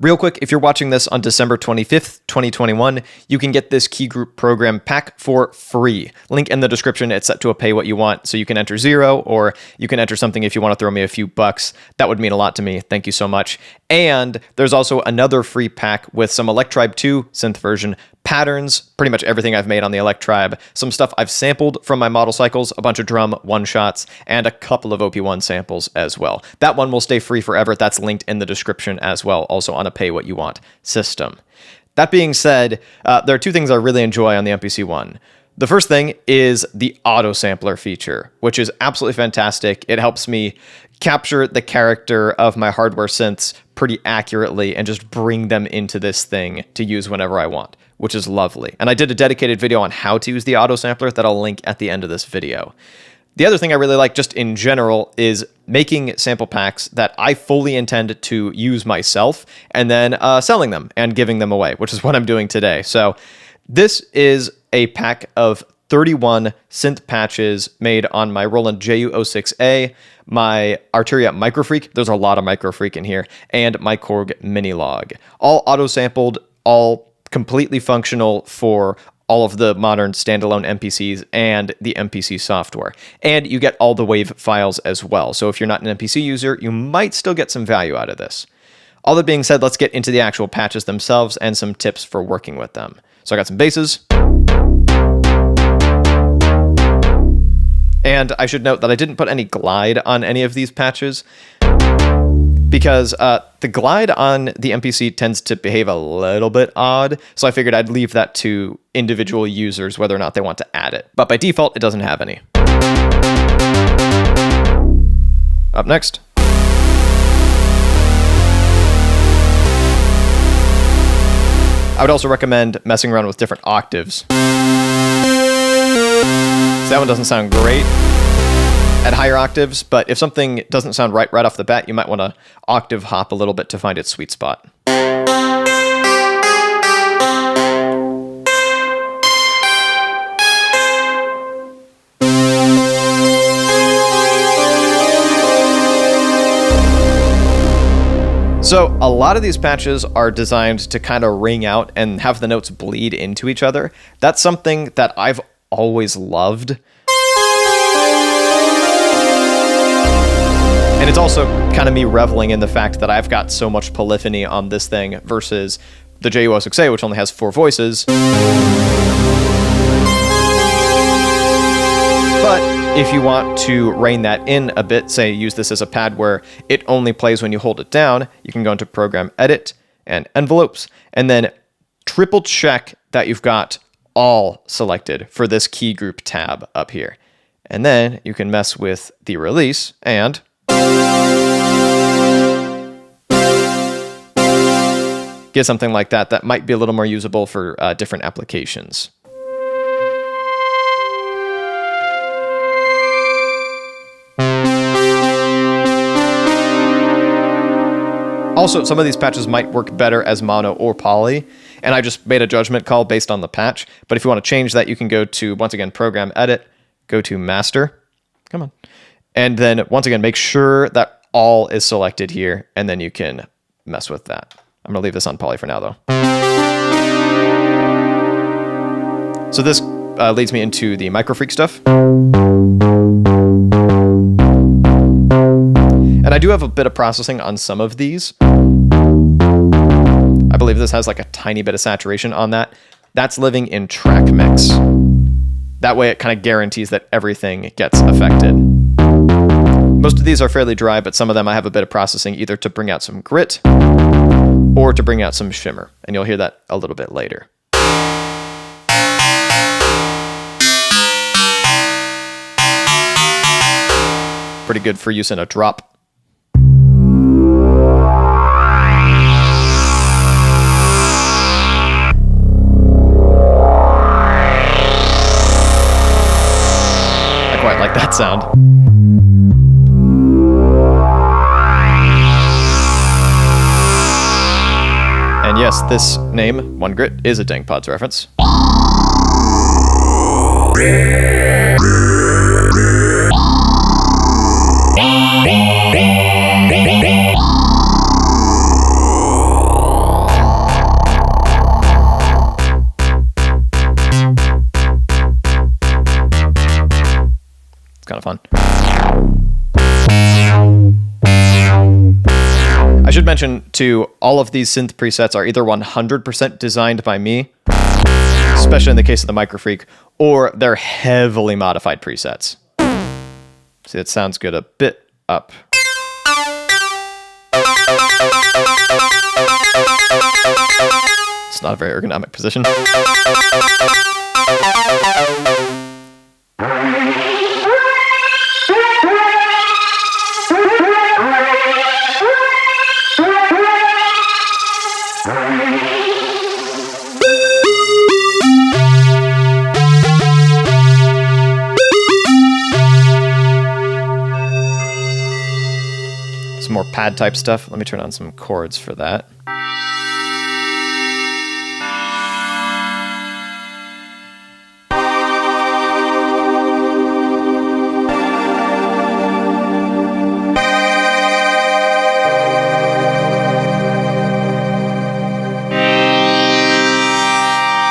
Real quick, if you're watching this on December 25th, 2021, you can get this Keygroup program pack for free. Link in the description. It's set to a pay what you want, so you can enter 0 or you can enter something if you want to throw me a few bucks. That would mean a lot to me. Thank you so much. And there's also another free pack with some Electribe 2 synth version patterns, pretty much everything I've made on the Electribe, some stuff I've sampled from my model cycles, a bunch of drum one-shots, and a couple of OP1 samples as well. That one will stay free forever. That's linked in the description as well, also on a pay-what-you-want system. That being said, there are two things I really enjoy on the MPC One. The first thing is the Autosampler feature, which is absolutely fantastic. It helps me capture the character of my hardware synths pretty accurately and just bring them into this thing to use whenever I want, which is lovely. And I did a dedicated video on how to use the Autosampler that I'll link at the end of this video. The other thing I really like just in general is making sample packs that I fully intend to use myself and then selling them and giving them away, which is what I'm doing today. So this is a pack of 31 synth patches made on my Roland JU06A, my Arturia Microfreak, there's a lot of Microfreak in here, and my Korg Minilog. All auto-sampled, all completely functional for all of the modern standalone MPCs and the MPC software. And you get all the WAV files as well. So if you're not an MPC user, you might still get some value out of this. All that being said, let's get into the actual patches themselves and some tips for working with them. So I got some basses. And I should note that I didn't put any glide on any of these patches because the glide on the MPC tends to behave a little bit odd, so I figured I'd leave that to individual users whether or not they want to add it. But by default, it doesn't have any. Up next. I would also recommend messing around with different octaves. That one doesn't sound great at higher octaves, but if something doesn't sound right off the bat, you might want to octave hop a little bit to find its sweet spot. So a lot of these patches are designed to kind of ring out and have the notes bleed into each other. That's something that I've always loved. And it's also kind of me reveling in the fact that I've got so much polyphony on this thing versus the JU06A, which only has 4 voices. But if you want to rein that in a bit, say use this as a pad where it only plays when you hold it down, you can go into Program Edit and Envelopes, and then triple check that you've got all selected for this key group tab up here. And then you can mess with the release and get something like that that might be a little more usable for different applications. Also, some of these patches might work better as mono or poly, and I just made a judgment call based on the patch. But if you want to change that, you can go to, once again, Program Edit, go to Master, come on, and then once again, make sure that all is selected here, and then you can mess with that. I'm going to leave this on poly for now, though. So this leads me into the Microfreak stuff. And I do have a bit of processing on some of these. I believe this has like a tiny bit of saturation on that. That's living in track mix. That way it kind of guarantees that everything gets affected. Most of these are fairly dry, but some of them I have a bit of processing either to bring out some grit or to bring out some shimmer. And you'll hear that a little bit later. Pretty good for use in a drop. Quite like that sound. And yes, this name, One Grit, is a Dang Pods reference. should mention, too, all of these synth presets are either 100% designed by me, especially in the case of the Microfreak, or they're heavily modified presets. See, that sounds good a bit up. It's not a very ergonomic position. Some more pad type stuff. Let me turn on some chords for that.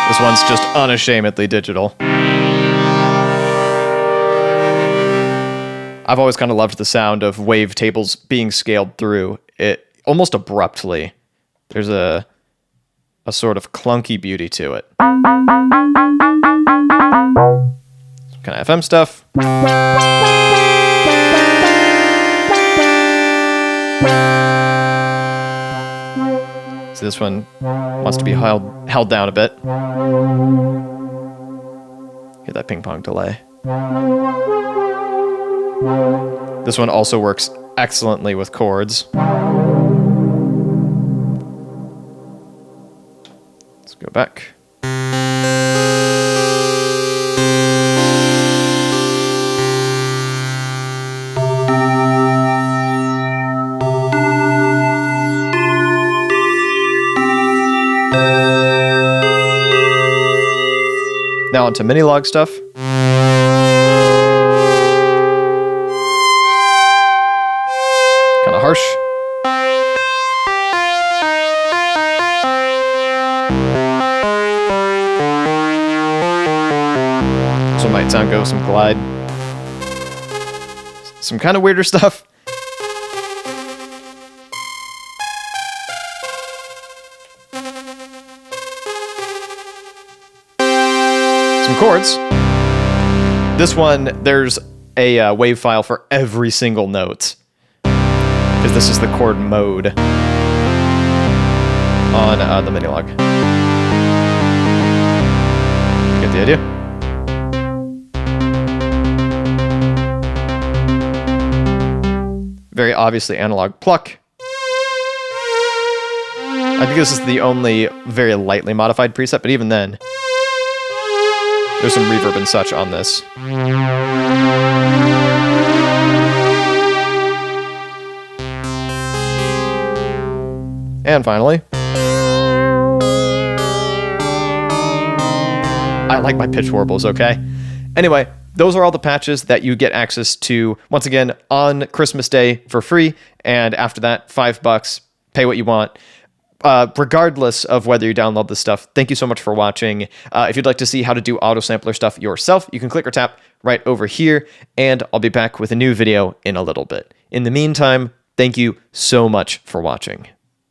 This one's just unashamedly digital. I've always kind of loved the sound of wavetables being scaled through it almost abruptly. There's a sort of clunky beauty to it. Some kind of FM stuff. So this one wants to be held down a bit. Get that ping pong delay. This one also works excellently with chords. Let's go back. Now onto mini-log stuff. Kind of harsh. So might sound go some glide. Some kind of weirder stuff. Chords. This one, there's a wave file for every single note, because this is the chord mode on the mini-log. Get the idea? Very obviously analog pluck. I think this is the only very lightly modified preset, but even then, there's some reverb and such on this. And finally, I like my pitch warbles, okay? Anyway, those are all the patches that you get access to, once again, on Christmas Day for free, and after that, $5, pay what you want. Regardless of whether you download this stuff, thank you so much for watching. If you'd like to see how to do Autosampler stuff yourself, you can click or tap right over here, and I'll be back with a new video in a little bit. In the meantime, thank you so much for watching.